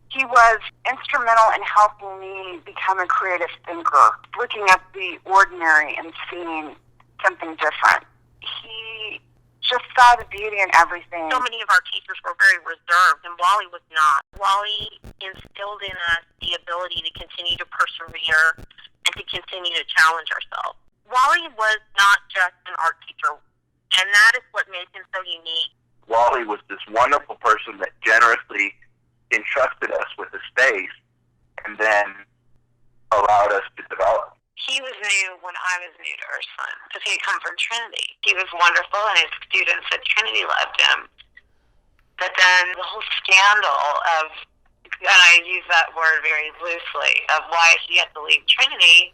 He was instrumental in helping me become a creative thinker, looking at the ordinary and seeing something different. He just saw the beauty in everything. So many of our teachers were very reserved, and Wally was not. Wally instilled in us the ability to continue to persevere and to continue to challenge ourselves. Wally was not just an art teacher, and that is what made him so unique. Wally was this wonderful person that generously entrusted us with a space and then allowed us to develop. He was new when I was new to Ursuline because he had come from Trinity. He was wonderful, and his students at Trinity loved him. But then the whole scandal of, and I use that word very loosely, of why he had to leave Trinity,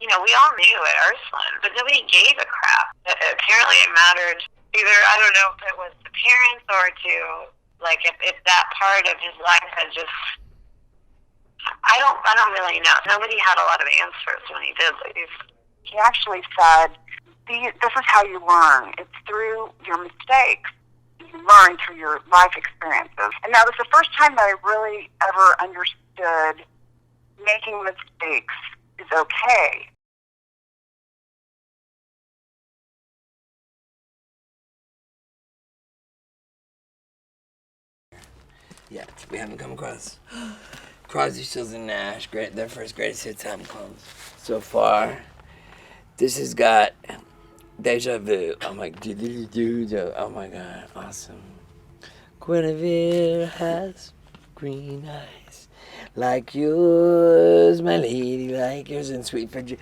you know, we all knew at Ursuline, but nobody gave a crap. Apparently it mattered either, I don't know if it was the parents or to, like, if that part of his life had just, I don't really know. Nobody had a lot of answers when he did leave. He actually said, this is how you learn. It's through your mistakes. You learn through your life experiences. And that was the first time that I really ever understood making mistakes is okay. Yeah, we haven't come across Crosby, Stills, and Nash, their first greatest hits album comes so far. This has got Deja Vu. I'm like, oh my god, awesome. Guinevere has green eyes like yours, my lady, like yours, and Sweet Virginia.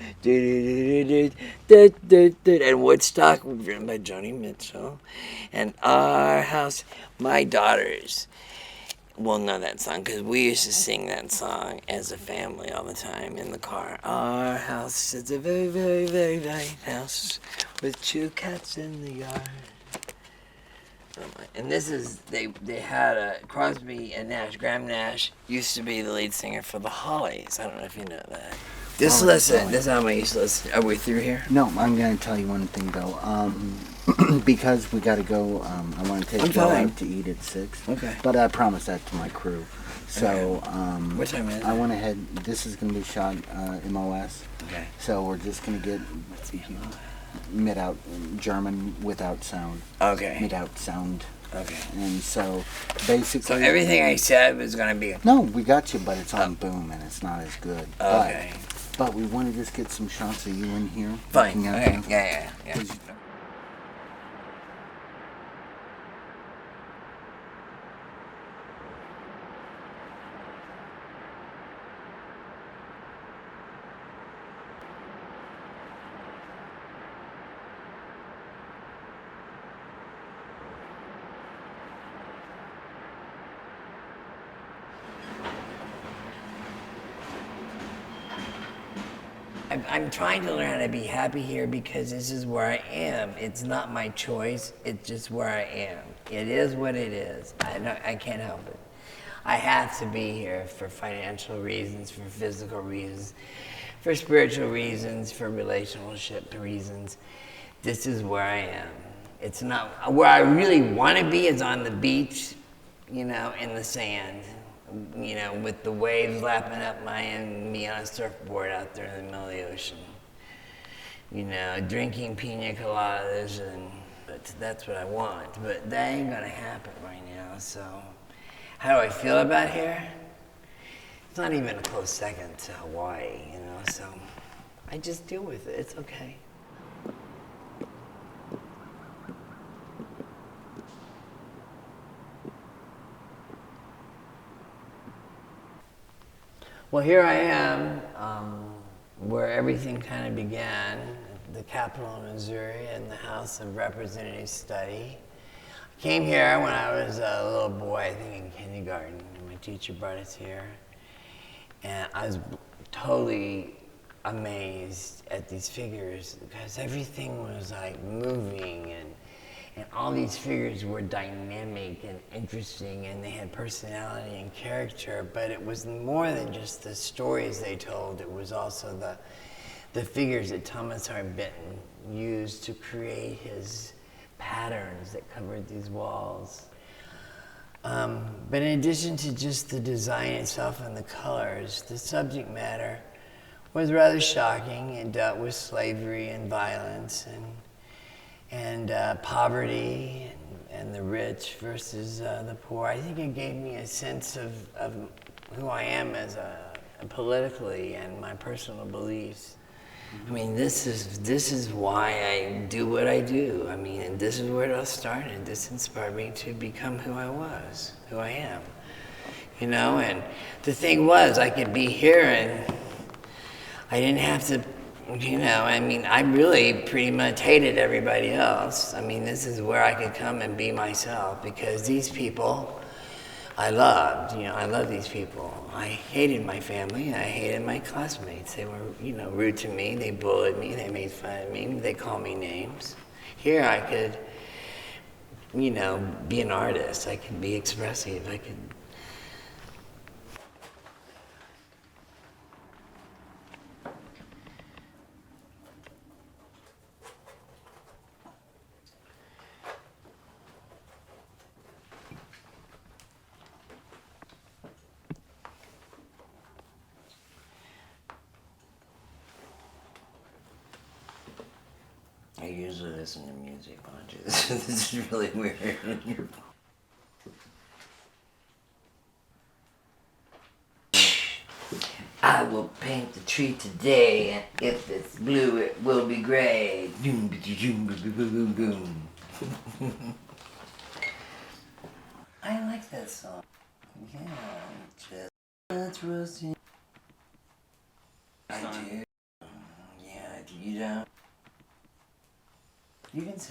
And Woodstock, written by Joni Mitchell. And Our House, my daughters will know that song because we used to sing that song as a family all the time in the car. Our house is a very, very, very, very house with 2 cats in the yard. And this is, they had a Crosby and Nash. Graham Nash used to be the lead singer for the Hollies. I don't know if you know that. This album I used to listen. Are we through here? No, I'm going to tell you one thing though. Because we got to go, I want to take Bill out to eat at 6. Okay. But I promised that to my crew. So, what time is it? I went ahead, this is going to be shot MOS. Okay. So we're just going to get mid-out German without sound. Okay. Mid-out sound. Okay. And so basically. So everything I said was going to be. No, we got you, but it's on boom and it's not as good. Okay. But we want to just get some shots of you in here. Fine. Okay. Yeah. I'm trying to learn how to be happy here because this is where I am. It's not my choice. It's just where I am. It is what it is. I can't help it. I have to be here for financial reasons, for physical reasons, for spiritual reasons, for relationship reasons. This is where I am. It's not where I really want to be is on the beach, in the sand. With the waves lapping up me on a surfboard out there in the middle of the ocean. Drinking pina coladas, but that's what I want. But that ain't gonna happen right now, so. How do I feel about here? It's not even a close second to Hawaii, so I just deal with it, it's okay. Well, here I am, where everything kind of began, the Capitol in Missouri and the House of Representatives study. I came here when I was a little boy, I think in kindergarten, and my teacher brought us here. And I was totally amazed at these figures because everything was like moving and all these figures were dynamic and interesting and they had personality and character, but it was more than just the stories they told. It was also the figures that Thomas Hart Benton used to create his patterns that covered these walls. But in addition to just the design itself and the colors, the subject matter was rather shocking. It dealt with slavery and violence and poverty and the rich versus the poor. I think it gave me a sense of who I am as politically and my personal beliefs. I mean, this is why I do what I do. I mean, and this is where it all started. This inspired me to become who I was, who I am. You know, and the thing was, I could be here and I didn't have to, you know, I mean, I really pretty much hated everybody else. I mean, this is where I could come and be myself because these people I loved, you know, I love these people. I hated my family, and I hated my classmates. They were, you know, rude to me, they bullied me, they made fun of me, they called me names. Here I could, you know, be an artist, I could be expressive, I could. I usually listen to music when I do this. This is really weird. I will paint the tree today, and if it's blue, it will be gray. Boom, boom, boom, boom, boom. I like that song. Yeah, just that's roasting. I do. Yeah, you don't. You can say.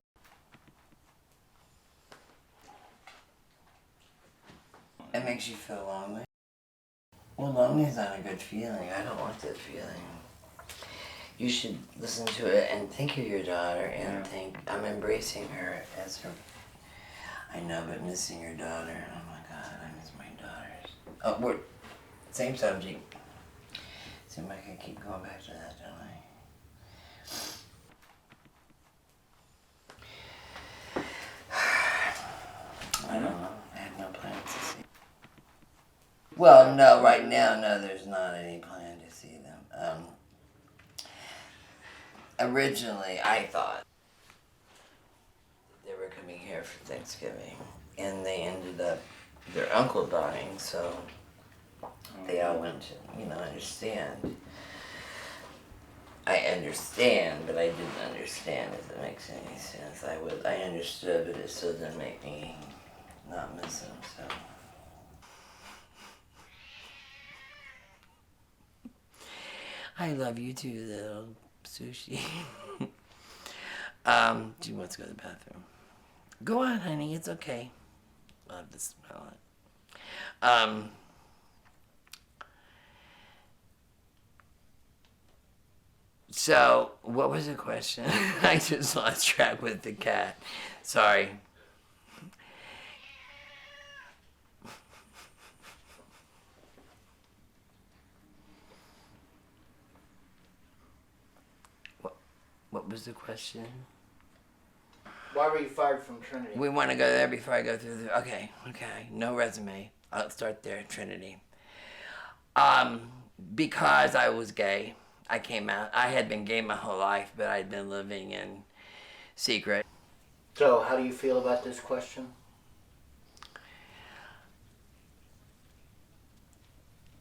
It makes you feel lonely. Well, lonely is not a good feeling. I don't want that feeling. You should listen to it and think of your daughter and think, I'm embracing her as her. I know, but missing your daughter. Oh my God, I miss my daughters. Oh, we're same subject. Seems like I keep going back to that, don't I? I don't know. I have no plans to see. Well, no, right now, no, there's not any plan to see them. Originally, I thought they were coming here for Thanksgiving, and they ended up, their uncle dying, so they all went to, you know, understand. I understand, but I didn't understand, if that makes any sense. I understood, but it still didn't make me not miss them, so. I love you too, little sushi. Do you want to go to the bathroom? Go on, honey, it's okay. I'll have to smell it. So, what was the question? I just lost track with the cat. Sorry. What was the question? Why were you fired from Trinity? We want to go there before I go through the... Okay. No resume. I'll start there, Trinity. Because I was gay. I came out. I had been gay my whole life, but I'd been living in secret. So, how do you feel about this question?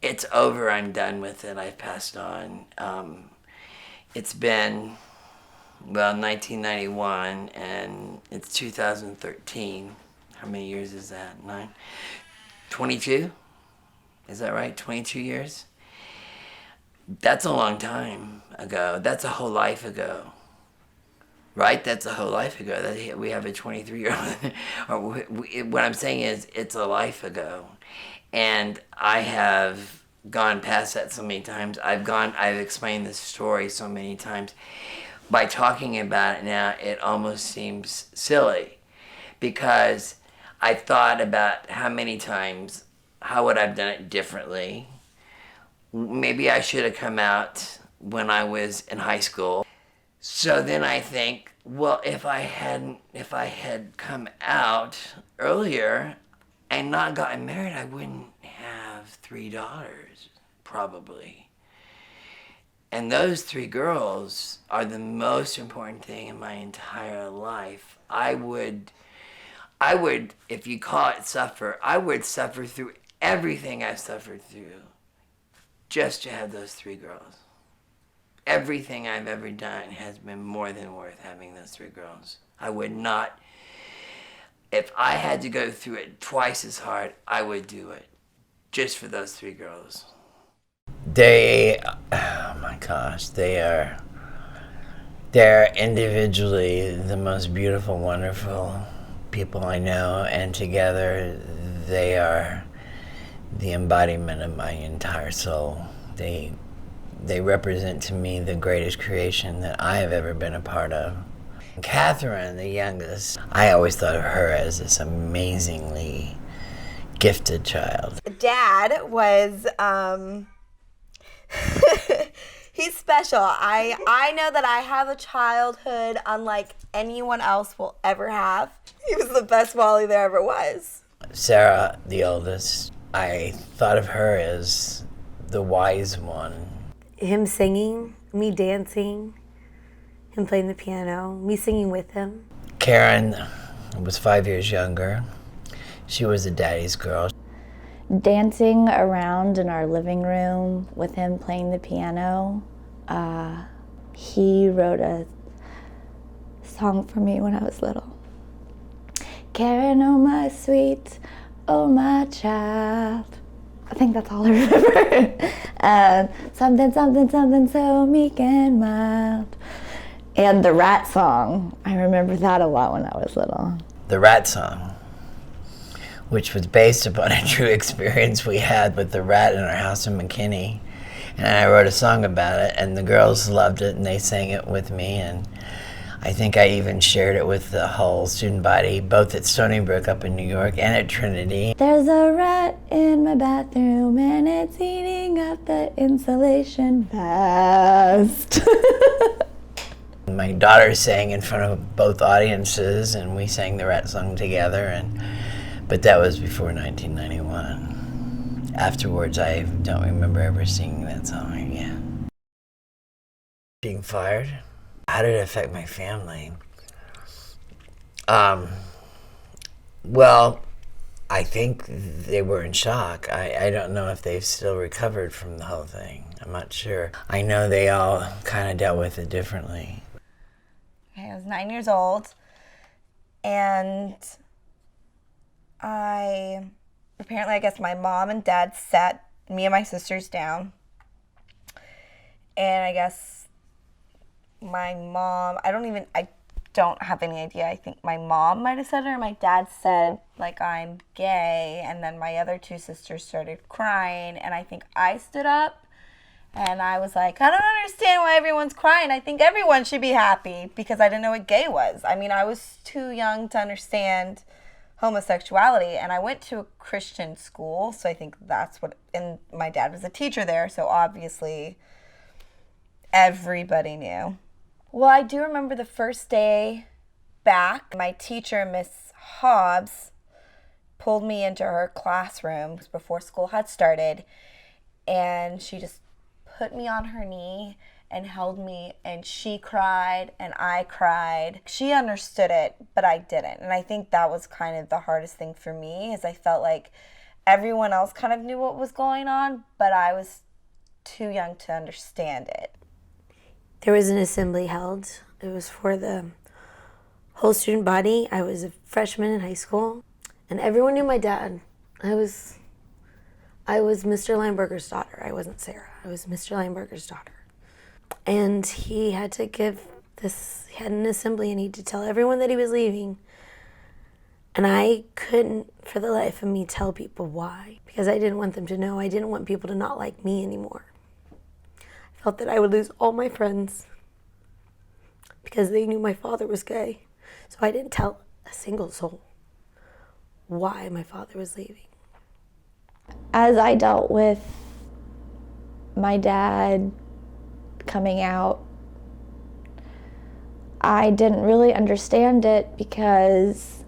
It's over. I'm done with it. I've passed on. It's been, 1991, and it's 2013. How many years is that? 22? Is that right? 22 years? That's a long time ago. That's a whole life ago. Right? That's a whole life ago. We have a 23-year-old. What I'm saying is, it's a life ago. And I have gone past that so many times. I've explained this story so many times. By talking about it now, it almost seems silly. Because I thought about how many times, how would I have done it differently? Maybe I should have come out when I was in high school. So then I think, well, if I had come out earlier, and not gotten married, I wouldn't have 3 daughters, probably. And those 3 girls are the most important thing in my entire life. I would, if you call it suffer, I would suffer through everything I've suffered through just to have those 3 girls. Everything I've ever done has been more than worth having those 3 girls. I would not, if I had to go through it twice as hard, I would do it just for those 3 girls. They're individually the most beautiful, wonderful people I know, and together they are the embodiment of my entire soul. They represent to me the greatest creation that I have ever been a part of. Catherine, the youngest, I always thought of her as this amazingly gifted child. Dad was, he's special. I know that I have a childhood unlike anyone else will ever have. He was the best Wally there ever was. Sarah, the oldest, I thought of her as the wise one. Him singing, me dancing, him playing the piano, me singing with him. Karen was 5 years younger. She was a daddy's girl. Dancing around in our living room with him playing the piano. He wrote a song for me when I was little. Karen, oh my sweet, oh my child. I think that's all I remember. Something, something, something so meek and mild. And the rat song, I remember that a lot when I was little. The rat song, which was based upon a true experience we had with the rat in our house in McKinney. And I wrote a song about it, and the girls loved it, and they sang it with me, and I think I even shared it with the whole student body, both at Stony Brook up in New York and at Trinity. There's a rat in my bathroom, and it's eating up the insulation fast. My daughter sang in front of both audiences, and we sang the rat song together, but that was before 1991. Afterwards, I don't remember ever singing that song again. Being fired? How did it affect my family? Well, I think they were in shock. I don't know if they've still recovered from the whole thing. I'm not sure. I know they all kind of dealt with it differently. I was 9 years old, and I guess my mom and dad sat me and my sisters down, and I guess my mom, I don't have any idea. I think my mom might have said it, or my dad said, like, I'm gay, and then my other 2 sisters started crying, and I think I stood up, and I was like, I don't understand why everyone's crying. I think everyone should be happy, because I didn't know what gay was. I mean, I was too young to understand homosexuality, and I went to a Christian school, so I think that's what, and my dad was a teacher there, so obviously everybody knew. Well, I do remember the first day back, my teacher, Miss Hobbs, pulled me into her classroom before school had started, and she just put me on her knee and held me, and she cried and I cried. She understood it, but I didn't. And I think that was kind of the hardest thing for me, is I felt like everyone else kind of knew what was going on, but I was too young to understand it. There was an assembly held. It was for the whole student body. I was a freshman in high school, and everyone knew my dad. I was Mr. Lineberger's daughter. I wasn't Sarah. I was Mr. Lineberger's daughter. And he had to he had an assembly, and he had to tell everyone that he was leaving. And I couldn't, for the life of me, tell people why, because I didn't want them to know. I didn't want people to not like me anymore. I felt that I would lose all my friends because they knew my father was gay. So I didn't tell a single soul why my father was leaving. As I dealt with my dad coming out, I didn't really understand it because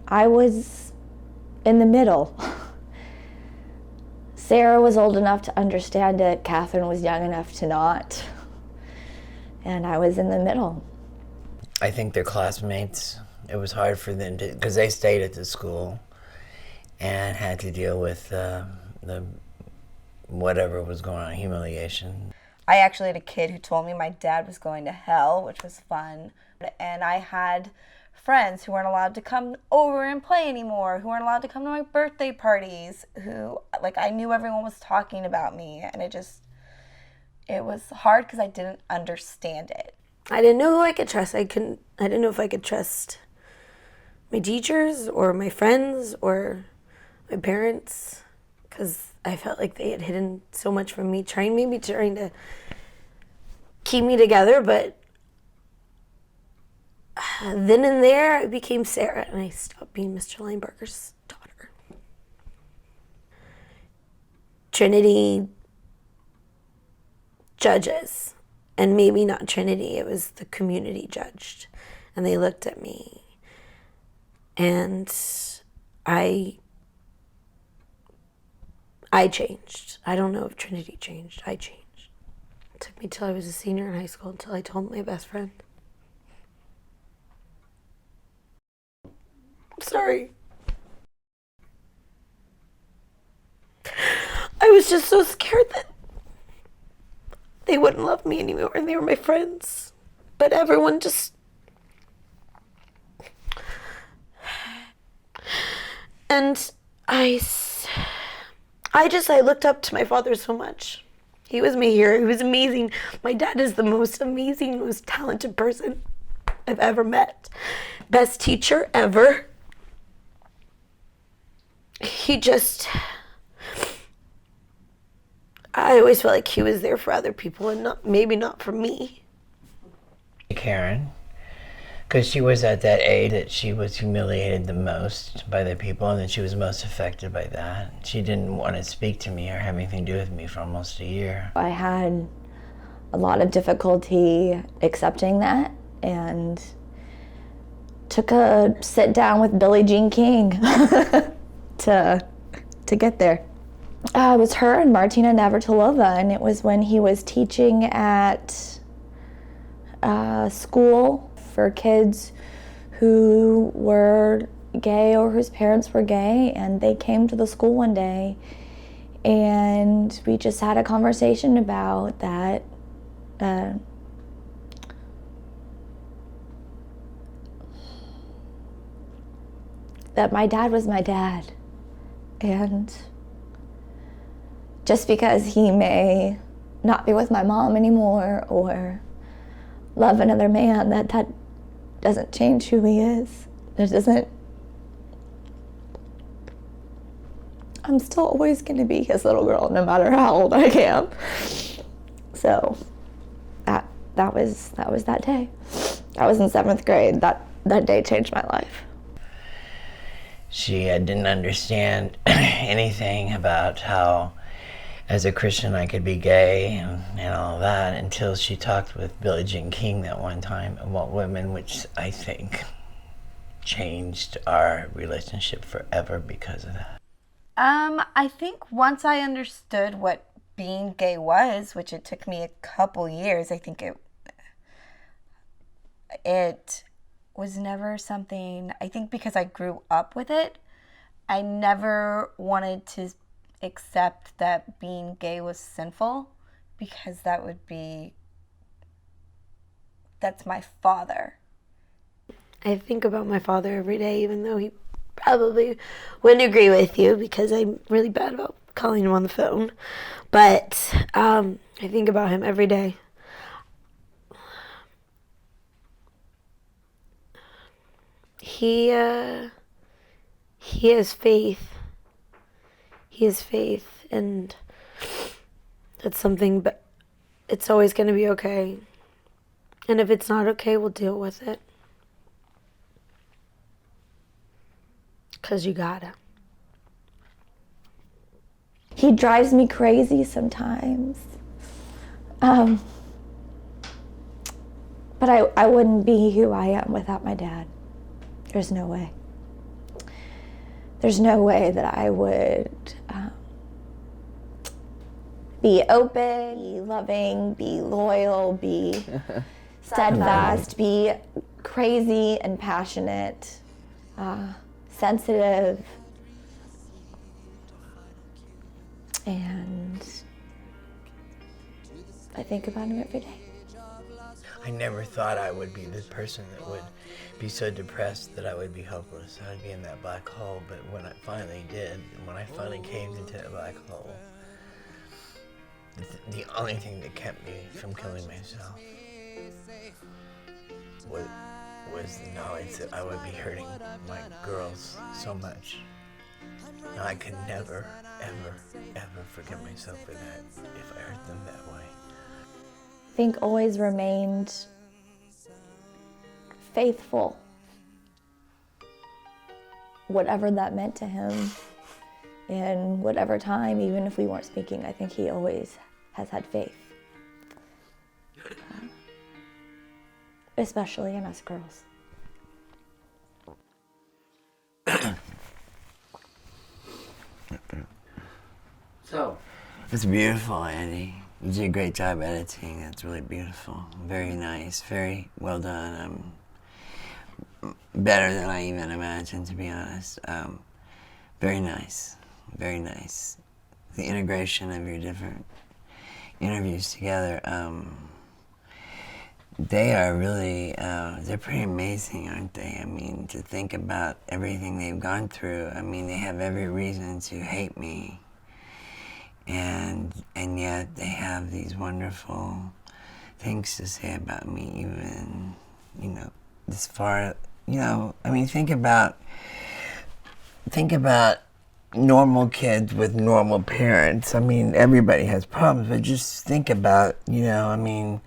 I was in the middle. Sarah was old enough to understand it. Catherine was young enough to not. And I was in the middle. I think their classmates, it was hard for them to, because they stayed at the school and had to deal with the whatever was going on, humiliation. I actually had a kid who told me my dad was going to hell, which was fun. And I had friends who weren't allowed to come over and play anymore, who weren't allowed to come to my birthday parties, who, like, I knew everyone was talking about me, and it was hard because I didn't understand it. I didn't know who I could trust. I didn't know if I could trust my teachers or my friends or my parents, because I felt like they had hidden so much from me, trying to keep me together, but then and there, I became Sarah, and I stopped being Mr. Linebarger's daughter. Trinity judges, and maybe not Trinity, it was the community judged, and they looked at me, and I changed. I don't know if Trinity changed. I changed. It took me till I was a senior in high school until I told my best friend. Sorry. I was just so scared that they wouldn't love me anymore, and they were my friends. But everyone just... And I looked up to my father so much. He was my hero. He was amazing. My dad is the most amazing, most talented person I've ever met. Best teacher ever. I always felt like he was there for other people and maybe not for me. Karen, because she was at that age that she was humiliated the most by the people, and that she was most affected by that. She didn't want to speak to me or have anything to do with me for almost a year. I had a lot of difficulty accepting that, and took a sit down with Billie Jean King to get there. It was her and Martina Navratilova, and it was when he was teaching at school for kids who were gay or whose parents were gay, and they came to the school one day, and we just had a conversation about that. That my dad was my dad, and just because he may not be with my mom anymore or love another man, that doesn't change who he is. It doesn't. I'm still always going to be his little girl, no matter how old I am. So that was that day. I was in 7th grade. That day changed my life. She didn't understand anything about how, as a Christian, I could be gay and all that until she talked with Billie Jean King that one time about women, which I think changed our relationship forever because of that. I think once I understood what being gay was, which it took me a couple years, I think it was never something, I think because I grew up with it, I never wanted to accept that being gay was sinful, because that's my father. I think about my father every day, even though he probably wouldn't agree with you, because I'm really bad about calling him on the phone. But I think about him every day. He has faith. He has faith, and that's something, but it's always going to be okay. And if it's not okay, we'll deal with it. 'Cause you gotta. He drives me crazy sometimes. But I wouldn't be who I am without my dad. There's no way. there's no way that I would be open, be loving, be loyal, be steadfast, be crazy and passionate, sensitive, and I think about him every day. I never thought I would be the person that would be so depressed that I would be hopeless. I'd be in that black hole, but when I finally did, when I finally caved into that black hole, the only thing that kept me from killing myself was the knowledge that I would be hurting my girls so much. And I could never, ever, ever forgive myself for that if I hurt them that way. I think always remained faithful, whatever that meant to him in whatever time, even if we weren't speaking. I think he always has had faith, especially in us girls. So, it's beautiful, Andy. You did a great job editing. It's really beautiful. Very nice. Very well done. Better than I even imagined, to be honest. Very nice. Very nice. The integration of your different interviews together, they are really, they're pretty amazing, aren't they? I mean, to think about everything they've gone through. I mean, they have every reason to hate me. And yet they have these wonderful things to say about me, even, this far, I mean, think about normal kids with normal parents. I mean, everybody has problems, but just think about, I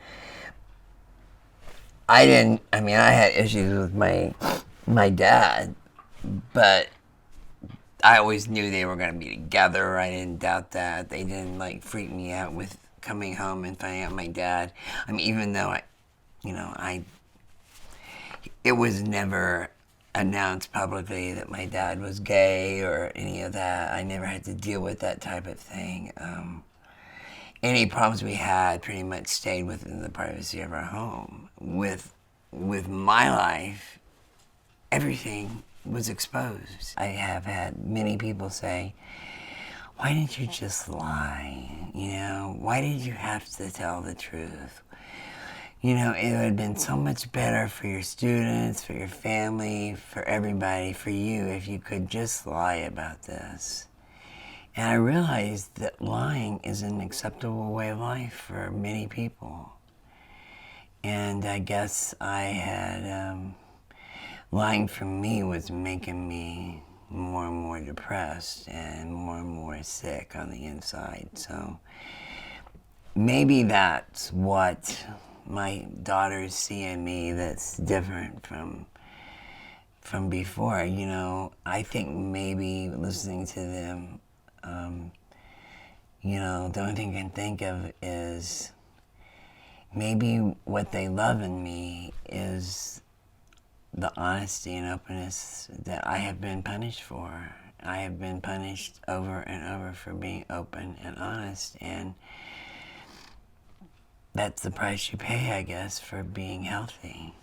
had issues with my dad, but I always knew they were going to be together. I didn't doubt that. They didn't freak me out with coming home and finding out my dad. I mean, even though it was never announced publicly that my dad was gay or any of that. I never had to deal with that type of thing. Any problems we had pretty much stayed within the privacy of our home. With my life, everything was exposed. I have had many people say, why didn't you just lie? Why did you have to tell the truth? It would have been so much better for your students, for your family, for everybody, for you, if you could just lie about this. And I realized that lying is an acceptable way of life for many people. And I guess I had, lying for me was making me more and more depressed and more sick on the inside. So maybe that's what my daughters see in me that's different from before. I think maybe listening to them, the only thing I can think of is maybe what they love in me is the honesty and openness that I have been punished for. I have been punished over and over for being open and honest, and that's the price you pay, I guess, for being healthy.